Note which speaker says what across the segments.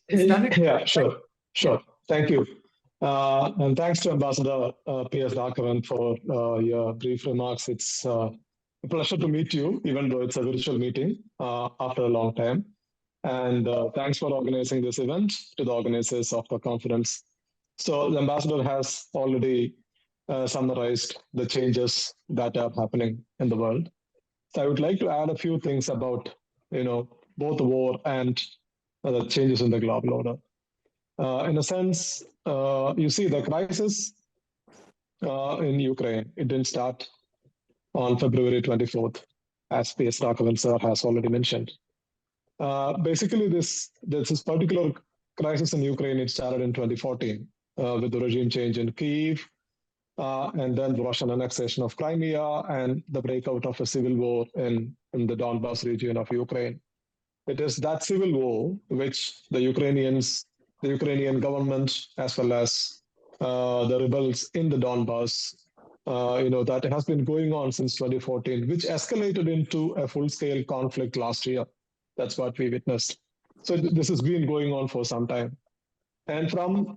Speaker 1: Yeah, sure, sure. Thank you. And thanks to Ambassador P S Raghavan for your brief remarks. It's a pleasure to meet you, even though it's a virtual meeting after a long time. And thanks for organizing this event to the organizers of the conference. So the ambassador has already summarized the changes that are happening in the world. So I would like to add a few things about, both the war and the changes in the global order. In a sense, you see the crisis in Ukraine, it didn't start on February 24th, as P S Raghavan sir has already mentioned. Basically, this particular crisis in Ukraine, it started in 2014 with the regime change in Kyiv, and then the Russian annexation of Crimea and the breakout of a civil war in the Donbas region of Ukraine. It is that civil war which the Ukrainian government, as well as the rebels in the Donbas, that has been going on since 2014, which escalated into a full-scale conflict last year. That's what we witnessed. So this has been going on for some time. And from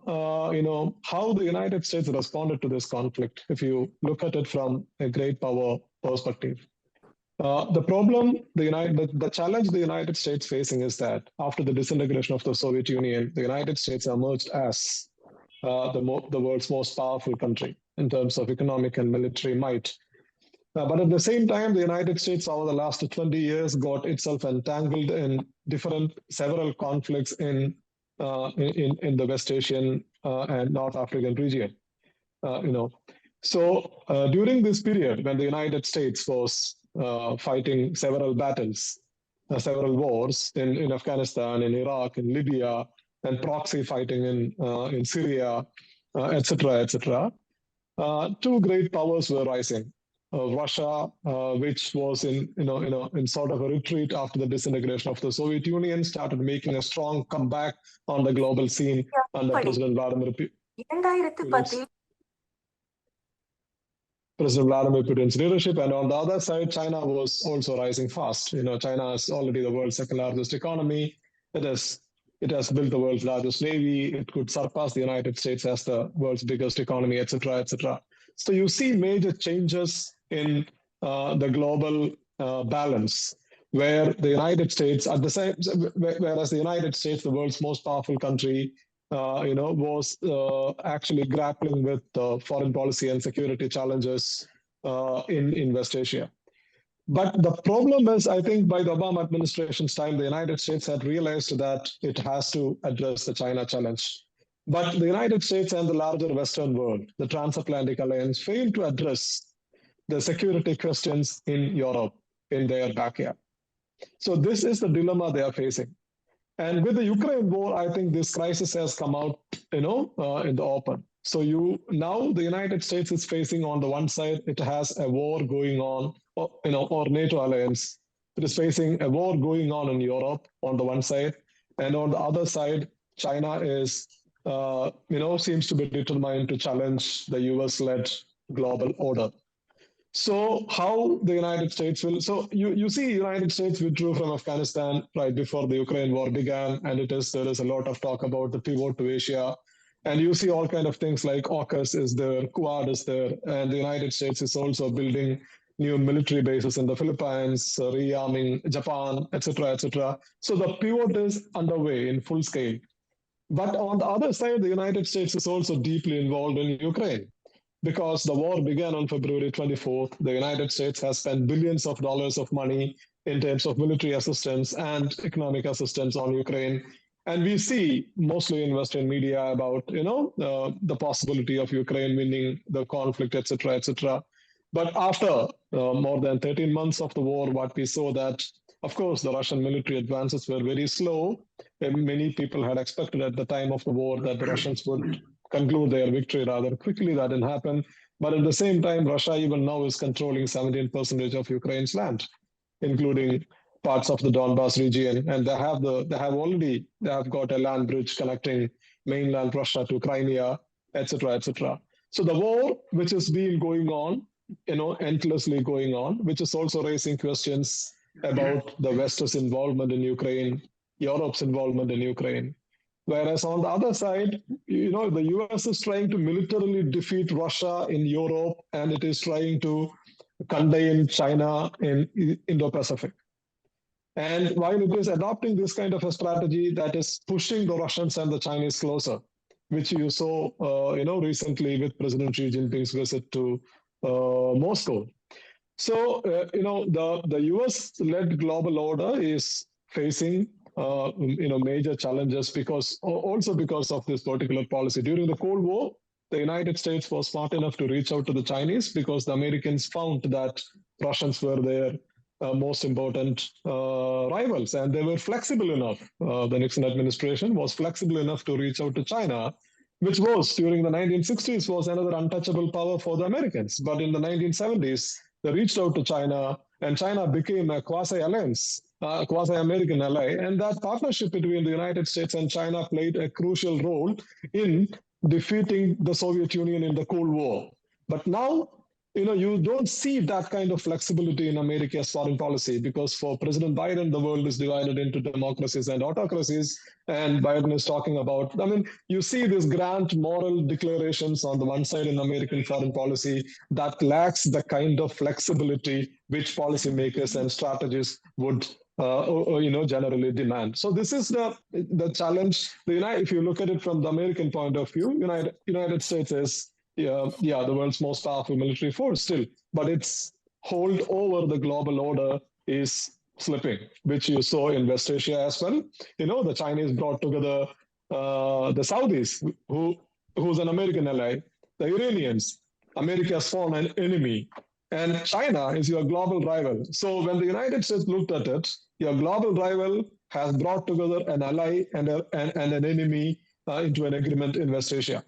Speaker 1: how the United States responded to this conflict, if you look at it from a great power perspective, the problem, the challenge the United States facing is that after the disintegration of the Soviet Union, the United States emerged as the world's most powerful country in terms of economic and military might. But at the same time, the United States over the last 20 years got itself entangled in several conflicts in the West Asian and North African region. So during this period, when the United States was fighting several battles, several wars in Afghanistan, in Iraq, in Libya, and proxy fighting in Syria, etc., etc., two great powers were rising. Russia, which was in sort of a retreat after the disintegration of the Soviet Union, started making a strong comeback on the global scene under President Vladimir Putin's leadership. And on the other side, China was also rising fast. China is already the world's second largest economy. It has built the world's largest navy. It could surpass the United States as the world's biggest economy, etc., etc. So you see major changes in the global balance, where the United States, whereas the United States, the world's most powerful country, was actually grappling with foreign policy and security challenges in West Asia. But the problem is, I think by the Obama administration's time, the United States had realized that it has to address the China challenge. But the United States and the larger Western world, the transatlantic alliance, failed to address the security questions in Europe, in their backyard. So this is the dilemma they are facing. And with the Ukraine war, I think this crisis has come out, in the open. So now the United States is facing, on the one side, it has a war going on, or NATO alliance. It is facing a war going on in Europe on the one side, and on the other side, China is, seems to be determined to challenge the US-led global order. So how the United States will, so you see United States withdrew from Afghanistan right before the Ukraine war began, and there is a lot of talk about the pivot to Asia. And you see all kind of things like AUKUS is there, Quad is there, and the United States is also building new military bases in the Philippines, rearming Japan, etc., etc. So the pivot is underway in full scale. But on the other side, the United States is also deeply involved in Ukraine. Because the war began on February 24th, the United States has spent billions of dollars of money in terms of military assistance and economic assistance on Ukraine. And we see mostly in Western media about, the possibility of Ukraine winning the conflict, etc., etc. But after more than 13 months of the war, what we saw that, of course, the Russian military advances were very slow. And many people had expected at the time of the war that the Russians would conclude their victory rather quickly. That didn't happen. But at the same time, Russia even now is controlling 17% of Ukraine's land, including parts of the Donbas region. And they have got a land bridge connecting mainland Russia to Crimea, etc., etc. So the war, which has been going on, endlessly going on, which is also raising questions about the West's involvement in Ukraine, Europe's involvement in Ukraine. Whereas on the other side, the US is trying to militarily defeat Russia in Europe, and it is trying to contain China in Indo-Pacific. And while it is adopting this kind of a strategy that is pushing the Russians and the Chinese closer, which you saw, recently with President Xi Jinping's visit to Moscow. So, the US-led global order is facing, major challenges because of this particular policy. During the Cold War, the United States was smart enough to reach out to the Chinese because the Americans found that Russians were their most important rivals, and they were flexible enough. The Nixon administration was flexible enough to reach out to China, which was during the 1960s was another untouchable power for the Americans. But in the 1970s, they reached out to China, and China became a quasi-alliance, quasi-American ally. And that partnership between the United States and China played a crucial role in defeating the Soviet Union in the Cold War. But now, you don't see that kind of flexibility in America's foreign policy because for President Biden, the world is divided into democracies and autocracies. And Biden is talking about, you see these grand moral declarations on the one side in American foreign policy that lacks the kind of flexibility which policymakers and strategists would generally demand. So this is the challenge. If you look at it from the American point of view, United States is the world's most powerful military force still, but its hold over the global order is slipping, which you saw in West Asia as well. The Chinese brought together the Saudis, who's an American ally, the Iranians, America's foreign enemy, and China is your global rival. So when the United States looked at it, your global rival has brought together an ally and an enemy into an agreement in West Asia.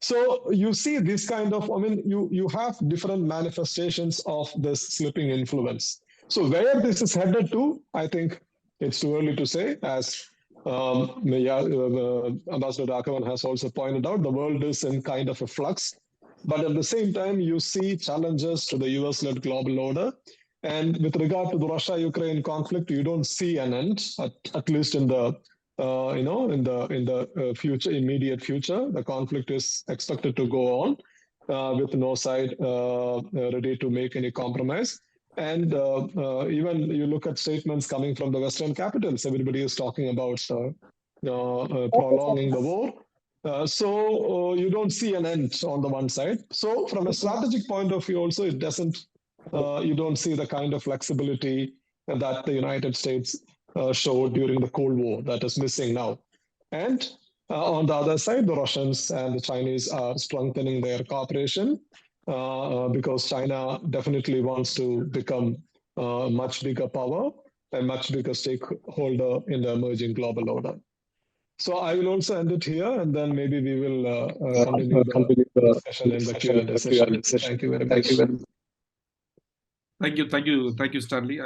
Speaker 1: So you see this kind of, you have different manifestations of this slipping influence. So where this is headed to, I think it's too early to say. As Ambassador Raghavan has also pointed out, the world is in kind of a flux. But at the same time, you see challenges to the US-led global order. And with regard to the Russia-Ukraine conflict, you don't see an end, at least in the immediate future. The conflict is expected to go on with no side ready to make any compromise. And even you look at statements coming from the Western capitals, everybody is talking about prolonging the war. So you don't see an end on the one side. So from a strategic point of view also, it doesn't, you don't see the kind of flexibility that the United States showed during the Cold War that is missing now. And on the other side, the Russians and the Chinese are strengthening their cooperation because China definitely wants to become a much bigger power, a much bigger stakeholder in the emerging global order. So I will also end it here, and then maybe we will continue the discussion in the Q&A session. Thank you very much.
Speaker 2: Thank you, Stanley.